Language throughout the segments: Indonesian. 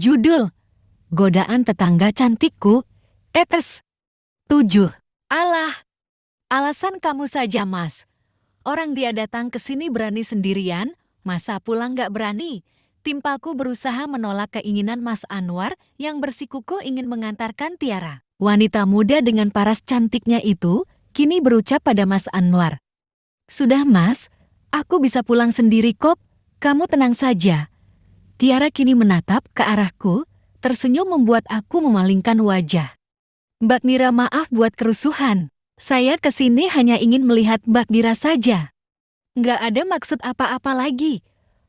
Judul, Godaan Tetangga Cantikku, Etes 7. Alah, alasan kamu saja, Mas. Orang dia datang ke sini berani sendirian, masa pulang gak berani? Timpaku berusaha menolak keinginan Mas Anwar yang bersikukuh ingin mengantarkan Tiara. Wanita muda dengan paras cantiknya itu kini berucap pada Mas Anwar. Sudah, Mas, aku bisa pulang sendiri kok, kamu tenang saja. Tiara kini menatap ke arahku, tersenyum membuat aku memalingkan wajah. Mbak Mira, maaf buat kerusuhan. Saya kesini hanya ingin melihat Mbak Mira saja. Nggak ada maksud apa-apa lagi,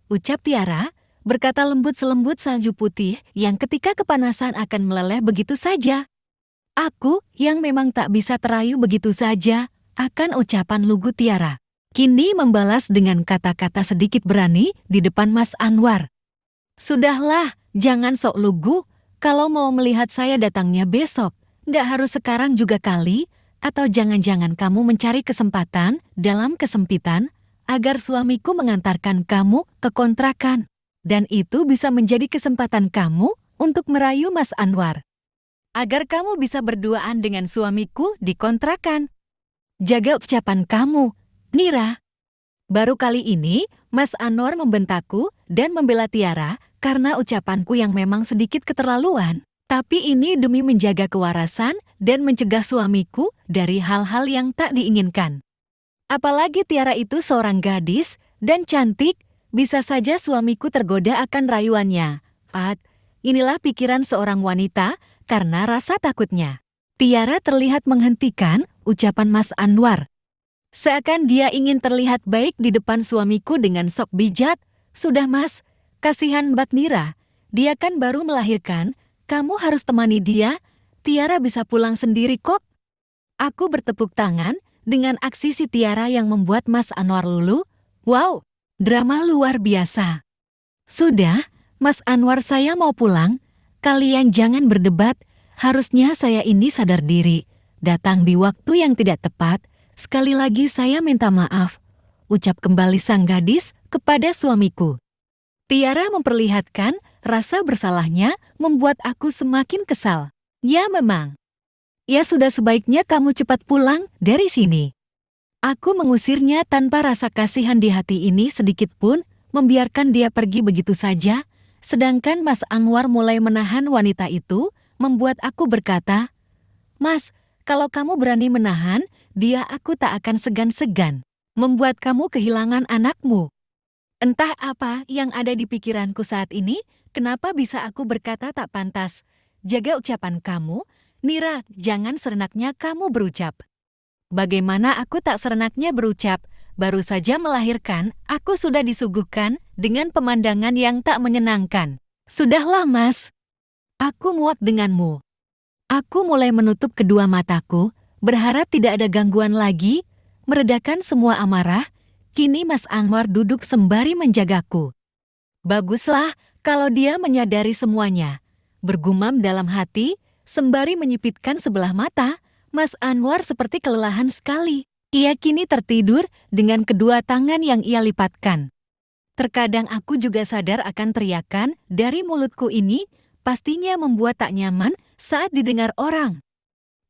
ucap Tiara, berkata lembut selembut salju putih yang ketika kepanasan akan meleleh begitu saja. Aku yang memang tak bisa terayu begitu saja akan ucapan lugu Tiara. Kini membalas dengan kata-kata sedikit berani di depan Mas Anwar. Sudahlah, jangan sok lugu, kalau mau melihat saya datangnya besok, nggak harus sekarang juga kali, atau jangan-jangan kamu mencari kesempatan dalam kesempitan, agar suamiku mengantarkan kamu ke kontrakan. Dan itu bisa menjadi kesempatan kamu untuk merayu Mas Anwar. Agar kamu bisa berduaan dengan suamiku di kontrakan. Jaga ucapan kamu, Nira. Baru kali ini, Mas Anwar membentakku dan membela Tiara karena ucapanku yang memang sedikit keterlaluan. Tapi ini demi menjaga kewarasan dan mencegah suamiku dari hal-hal yang tak diinginkan. Apalagi Tiara itu seorang gadis dan cantik, bisa saja suamiku tergoda akan rayuannya. Inilah pikiran seorang wanita karena rasa takutnya. Tiara terlihat menghentikan ucapan Mas Anwar. Seakan dia ingin terlihat baik di depan suamiku dengan sok bijak. Sudah, Mas, kasihan Mbak Mira, dia kan baru melahirkan, kamu harus temani dia, Tiara bisa pulang sendiri kok. Aku bertepuk tangan dengan aksi si Tiara yang membuat Mas Anwar luluh. Wow, drama luar biasa. Sudah, Mas Anwar, saya mau pulang, kalian jangan berdebat, harusnya saya ini sadar diri, datang di waktu yang tidak tepat. Sekali lagi saya minta maaf, ucap kembali sang gadis kepada suamiku. Tiara memperlihatkan rasa bersalahnya membuat aku semakin kesal. Ya memang. Ya sudah, sebaiknya kamu cepat pulang dari sini. Aku mengusirnya tanpa rasa kasihan di hati ini sedikit pun, membiarkan dia pergi begitu saja, sedangkan Mas Anwar mulai menahan wanita itu, membuat aku berkata, Mas, kalau kamu berani menahan, dia aku tak akan segan-segan membuat kamu kehilangan anakmu. Entah apa yang ada di pikiranku saat ini, kenapa bisa aku berkata tak pantas. Jaga ucapan kamu, Nira, jangan serenaknya kamu berucap. Bagaimana aku tak serenaknya berucap? Baru saja melahirkan, aku sudah disuguhkan dengan pemandangan yang tak menyenangkan. Sudahlah, Mas. Aku muak denganmu. Aku mulai menutup kedua mataku, berharap tidak ada gangguan lagi, meredakan semua amarah. Kini Mas Anwar duduk sembari menjagaku. Baguslah kalau dia menyadari semuanya. Bergumam dalam hati, sembari menyipitkan sebelah mata, Mas Anwar seperti kelelahan sekali. Ia kini tertidur dengan kedua tangan yang ia lipatkan. Terkadang aku juga sadar akan teriakan dari mulutku ini, pastinya membuat tak nyaman saat didengar orang.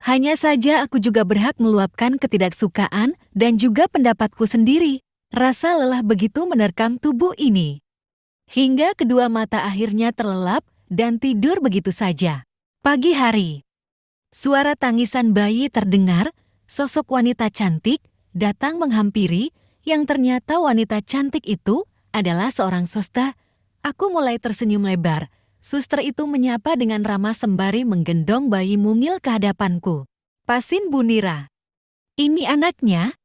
Hanya saja aku juga berhak meluapkan ketidaksukaan dan juga pendapatku sendiri. Rasa lelah begitu menerkam tubuh ini. Hingga kedua mata akhirnya terlelap dan tidur begitu saja. Pagi hari. Suara tangisan bayi terdengar, sosok wanita cantik datang menghampiri, yang ternyata wanita cantik itu adalah seorang suster. Aku mulai tersenyum lebar. Suster itu menyapa dengan ramah sembari menggendong bayi mungil ke hadapanku. Pasin Bu Nira. Ini anaknya.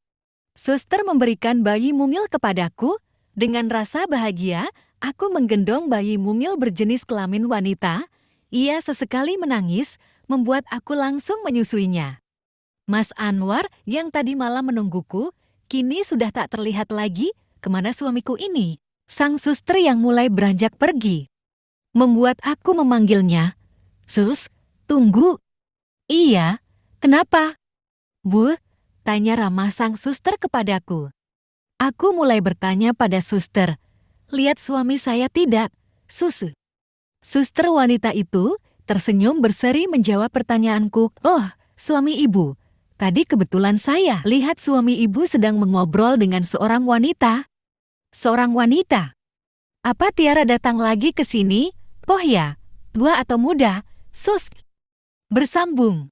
Suster memberikan bayi mungil kepadaku. Dengan rasa bahagia, aku menggendong bayi mungil berjenis kelamin wanita. Ia sesekali menangis, membuat aku langsung menyusuinya. Mas Anwar yang tadi malam menungguku, kini sudah tak terlihat lagi. Kemana suamiku ini? Sang suster yang mulai beranjak pergi. Membuat aku memanggilnya. Sus, tunggu. Iya, kenapa? Bu, tanya ramah sang suster kepadaku. Aku mulai bertanya pada suster. Lihat suami saya tidak, Sus? Suster wanita itu tersenyum berseri menjawab pertanyaanku. Oh, suami ibu. Tadi kebetulan saya lihat suami ibu sedang mengobrol dengan seorang wanita. Seorang wanita? Apa Tiara datang lagi ke sini? Oh ya, tua atau muda? Sus. Bersambung.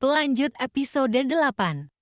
Lanjut episode 8.